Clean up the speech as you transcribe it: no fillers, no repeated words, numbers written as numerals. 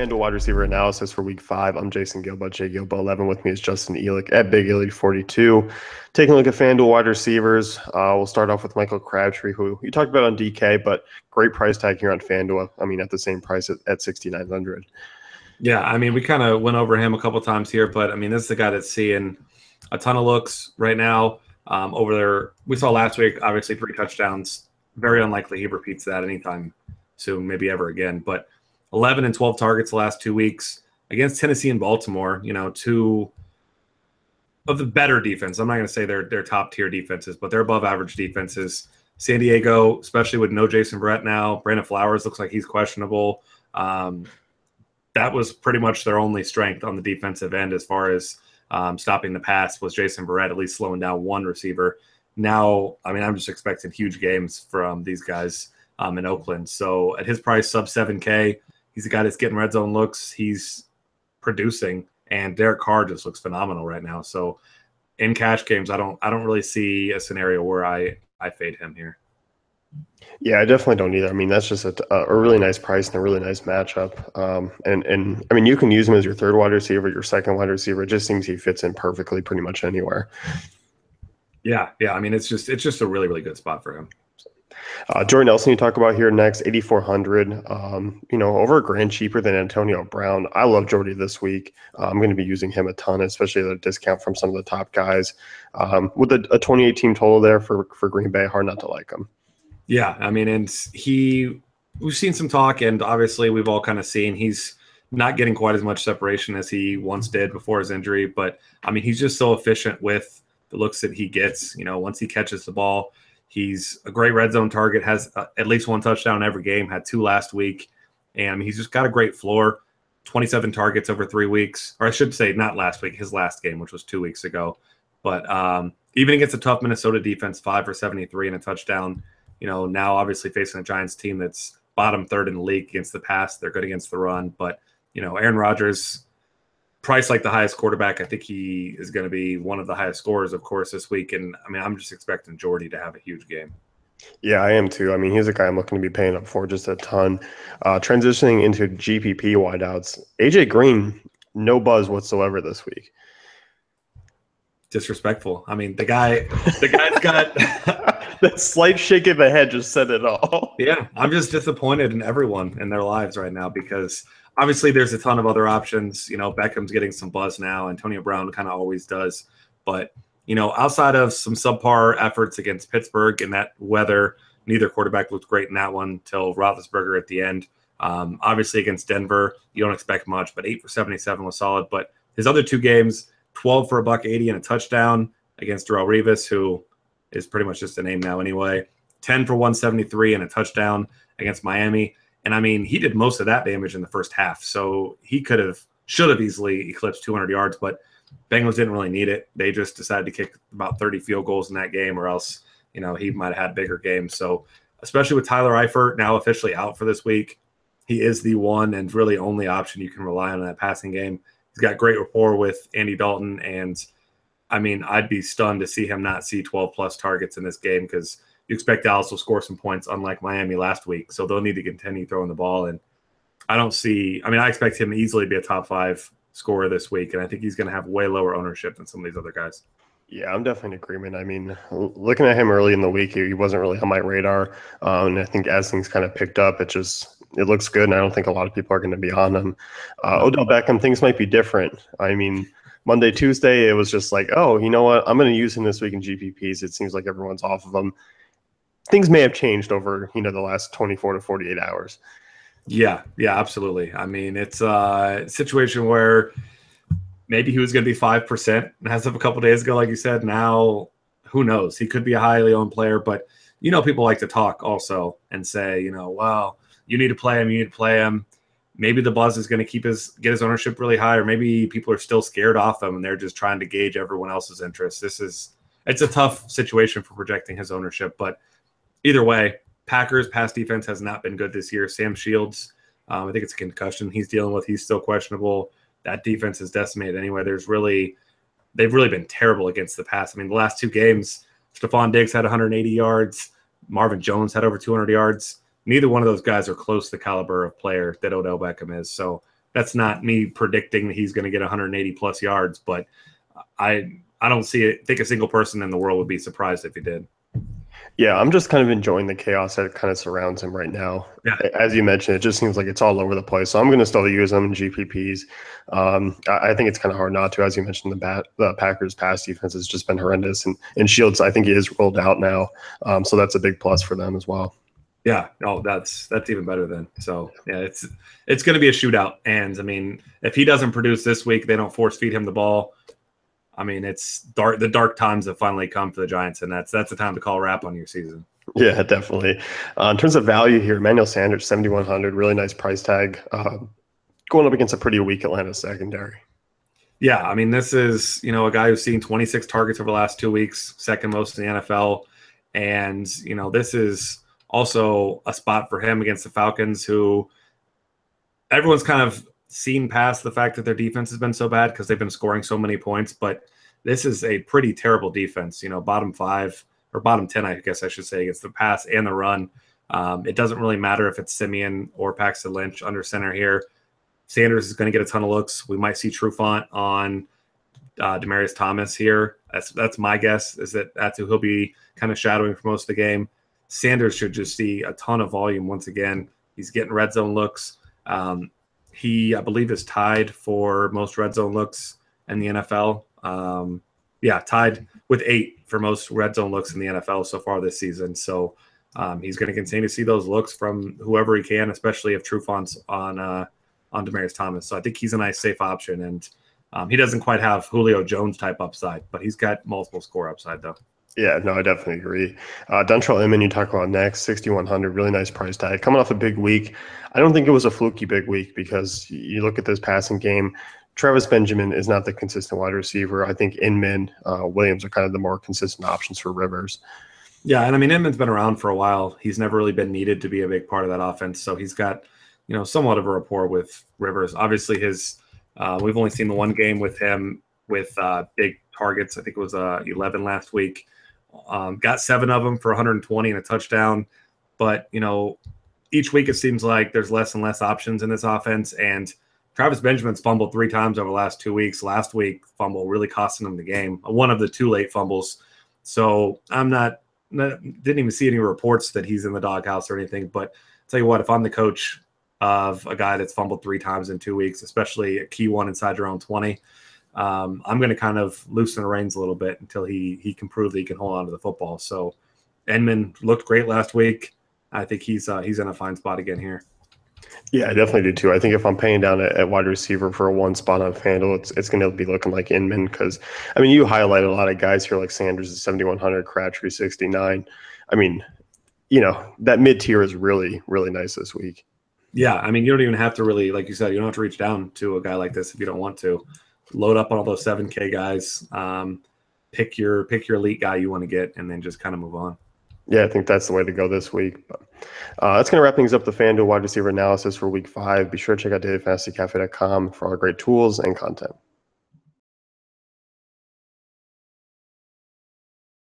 FanDuel wide receiver analysis for week 5. I'm Jason Gilbert, JGilbo11. With me is Justin Elick at Big Elite 42. Taking a look at FanDuel wide receivers. We'll start off with Michael Crabtree, who you talked about on DK, but great price tag here on FanDuel. I mean, at the same price at 6,900. Yeah, I mean, we kind of went over him a couple times here, but I mean, this is the guy that's seeing a ton of looks right now. Over there, we saw last week, obviously 3 touchdowns. Very unlikely he repeats that anytime soon, maybe ever again. But 11 and 12 targets the last 2 weeks against Tennessee and Baltimore, you know, 2 of the better defense. I'm not going to say they're top tier defenses, but they're above average defenses. San Diego, especially with no Jason Verrett now, Brandon Flowers looks like he's questionable. That was pretty much their only strength on the defensive end as far as stopping the pass was Jason Verrett, at least slowing down one receiver. Now, I mean, I'm just expecting huge games from these guys in Oakland. So at his price, sub 7K, he's a guy that's getting red zone looks. He's producing, and Derek Carr just looks phenomenal right now. So in cash games, I don't really see a scenario where I fade him here. Yeah, I definitely don't either. I mean, that's just a really nice price and a really nice matchup. And I mean, you can use him as your third wide receiver, your second wide receiver. It just seems he fits in perfectly pretty much anywhere. Yeah. I mean, it's just a really, really good spot for him. Jordan Nelson, you talk about here next, 8,400. You know, over $1,000 cheaper than Antonio Brown. I love Jordy this week. I'm going to be using him a ton, especially at a discount from some of the top guys. With a 28 team total there for Green Bay, hard not to like him. Yeah, I mean, and we've seen some talk, and obviously we've all kind of seen he's not getting quite as much separation as he once did before his injury. But I mean, he's just so efficient with the looks that he gets. You know, once he catches the ball, he's a great red zone target, has at least 1 touchdown every game, had 2 last week. And I mean, he's just got a great floor, 27 targets over 3 weeks, or I should say not last week, his last game, which was 2 weeks ago. But even against a tough Minnesota defense, 5 for 73 and a touchdown. You know, now obviously facing a Giants team that's bottom 3rd in the league against the pass. They're good against the run. But, you know, Aaron Rodgers, priced like the highest quarterback. I think he is going to be one of the highest scorers, of course, this week. And, I mean, I'm just expecting Jordy to have a huge game. Yeah, I am too. I mean, he's a guy I'm looking to be paying up for just a ton. Transitioning into GPP wideouts, AJ Green, no buzz whatsoever this week. Disrespectful. I mean, the guy's got that slight shake of the head just said it all. Yeah, I'm just disappointed in everyone in their lives right now because obviously there's a ton of other options. You know, Beckham's getting some buzz now. Antonio Brown kind of always does. But, you know, outside of some subpar efforts against Pittsburgh in that weather, neither quarterback looked great in that one till Roethlisberger at the end. Obviously against Denver, you don't expect much, but 8 for 77 was solid. But his other 2 games, 12 for $180 and a touchdown against Darrelle Revis, who is pretty much just a name now anyway. 10 for 173 and a touchdown against Miami. And, I mean, he did most of that damage in the first half. So he should have easily eclipsed 200 yards, but Bengals didn't really need it. They just decided to kick about 30 field goals in that game or else, you know, he might have had bigger games. So especially with Tyler Eifert now officially out for this week, he is the one and really only option you can rely on in that passing game. He's got great rapport with Andy Dalton, and I mean, I'd be stunned to see him not see 12-plus targets in this game because you expect Dallas will score some points, unlike Miami last week. So they'll need to continue throwing the ball. And I expect him to easily be a top 5 scorer this week, and I think he's going to have way lower ownership than some of these other guys. Yeah, I'm definitely in agreement. I mean, looking at him early in the week, he wasn't really on my radar. And I think as things kind of picked up, it looks good, and I don't think a lot of people are going to be on him. Odell Beckham, things might be different. I mean, Monday, Tuesday, it was just like, oh, you know what? I'm going to use him this week in GPPs. It seems like everyone's off of him. Things may have changed over, you know, the last 24 to 48 hours. Yeah, absolutely. I mean, it's a situation where maybe he was going to be 5% as of a couple of days ago, like you said. Now, who knows? He could be a highly owned player, but, you know, people like to talk also and say, you know, well, you need to play him. Maybe the buzz is going to get his ownership really high, or maybe people are still scared off him and they're just trying to gauge everyone else's interest. It's a tough situation for projecting his ownership, but either way, Packers pass defense has not been good this year. Sam Shields, I think it's a concussion he's dealing with. He's still questionable. That defense is decimated anyway. They've really been terrible against the pass. I mean, the last 2 games, Stephon Diggs had 180 yards. Marvin Jones had over 200 yards. Neither one of those guys are close to the caliber of player that Odell Beckham is. So That's not me predicting that he's going to get 180 plus yards, but I don't see it. I think a single person in the world would be surprised if he did. Yeah, I'm just kind of enjoying the chaos that kind of surrounds him right now. Yeah. As you mentioned, it just seems like it's all over the place. So I'm going to still use him in GPPs. I think it's kind of hard not to. As you mentioned, the Packers' pass defense has just been horrendous, and Shields, I think he is rolled out now. So that's a big plus for them as well. Yeah, no, that's even better then. So yeah, it's going to be a shootout, and I mean, if he doesn't produce this week, they don't force feed him the ball. I mean, it's dark. The dark times have finally come for the Giants, and that's the time to call a wrap on your season. Yeah, definitely. In terms of value here, Emmanuel Sanders, 7,100, really nice price tag. Going up against a pretty weak Atlanta secondary. Yeah, I mean, this is a guy who's seen 26 targets over the last 2 weeks, second most in the NFL, and this is also a spot for him against the Falcons, who everyone's kind of seen past the fact that their defense has been so bad because they've been scoring so many points. But this is a pretty terrible defense, bottom 5 or bottom 10, I guess I should say, against the pass and the run. It doesn't really matter if it's Simeon or Paxton Lynch under center here. Sanders is going to get a ton of looks. We might see Trufant on Demaryius Thomas here. That's my guess, is that's who he'll be kind of shadowing for most of the game. Sanders should just see a ton of volume once again. He's getting red zone looks. He, I believe, is tied for most red zone looks in the NFL. Tied with 8 for most red zone looks in the NFL so far this season. So he's going to continue to see those looks from whoever he can, especially if Trufant's on Demaryius Thomas. So I think he's a nice, safe option. And he doesn't quite have Julio Jones type upside, but he's got multiple score upside, though. Yeah, no, I definitely agree. Dontrell Inman, you talk about next, 6,100, really nice price tag. Coming off a big week. I don't think it was a fluky big week because you look at this passing game. Travis Benjamin is not the consistent wide receiver. I think Inman, Williams are kind of the more consistent options for Rivers. Yeah, and I mean, Inman's been around for a while. He's never really been needed to be a big part of that offense. So he's got, somewhat of a rapport with Rivers. Obviously, we've only seen the one game with him with big targets. I think it was 11 last week. Got 7 of them for 120 and a touchdown. But, each week it seems like there's less and less options in this offense. And Travis Benjamin's fumbled 3 times over the last 2 weeks. Last week, fumble really costing him the game. One of the 2 late fumbles. So didn't even see any reports that he's in the doghouse or anything. But I'll tell you what, if I'm the coach of a guy that's fumbled 3 times in 2 weeks, especially a key one inside your own 20, I'm going to kind of loosen the reins a little bit until he can prove that he can hold on to the football. So Inman looked great last week. I think he's in a fine spot again here. Yeah, I definitely do too. I think if I'm paying down at wide receiver for a 1 spot on FanDuel, it's going to be looking like Inman because, I mean, you highlight a lot of guys here like Sanders at 7,100, Crabtree 69. I mean, that mid-tier is really, really nice this week. Yeah, I mean, you don't even have to really, like you said, you don't have to reach down to a guy like this if you don't want to. Load up on all those 7K guys, pick your elite guy you want to get, and then just kind of move on. Yeah, I think that's the way to go this week. But that's going to wrap things up the FanDuel wide receiver analysis for week 5. Be sure to check out dailyfantasycafe.com for all our great tools and content.